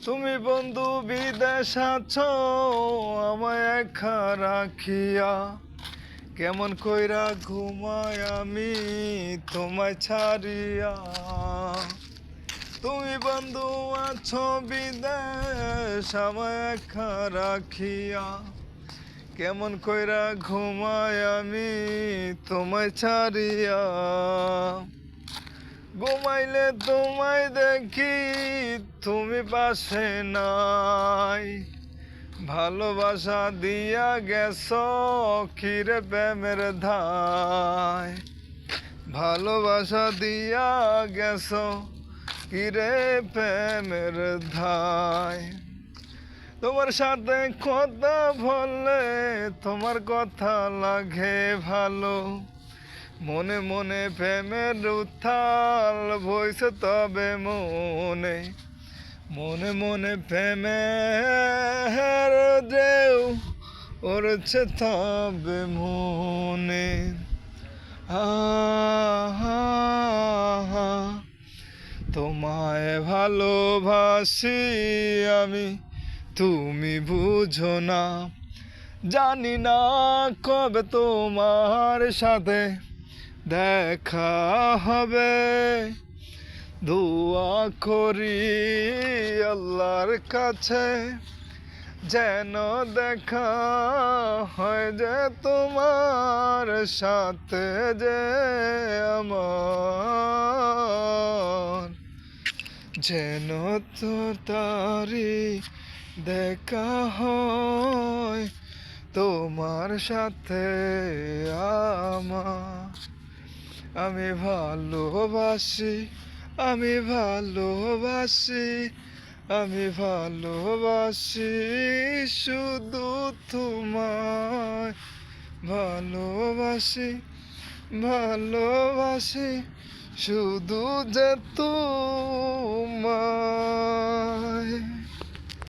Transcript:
তুমি বন্ধু বিদেশ আছো আমায় একা রাখিয়া, কেমন কইরা ঘুমায় আমি তোমায় ছাড়িয়া। তুমি বন্ধু আছো বিদেশ আমায় একা রাখিয়া, কেমন কইরা ঘুমায় আমি তোমায় ছাড়িয়া। ঘুমাইলে তোমায় দেখি তুমি পাশে নাই, ভালোবাসা দিয়া গেছ কিরে প্রেমের ধায়। ভালোবাসা দিয়া গেছ কিরে প্রেমের ধায়। তোমার সাথে কথা বললে তোমার কথা লাগে ভালো, মনে মনে প্রেমের উত্থাল বইছে তবে মনে, মনে মনে প্রেমের ঢেউ উড়ছে তবে মনে। তোমায় ভালোবাসি আমি, তুমি বুঝো না। জানি না কবে তোমার সাথে দেখা হবে, দোয়া করি আল্লাহর কাছে যেন দেখা হয় যে তোমার সাথে যে আমার, যেন তো তারি দেখা হয় তোমার সাথে আমার। আমি ভালোবাসি, আমি ভালোবাসি, আমি ভালোবাসি শুধু তোমায়। ভালোবাসি, ভালোবাসি শুধু যে তোমায়।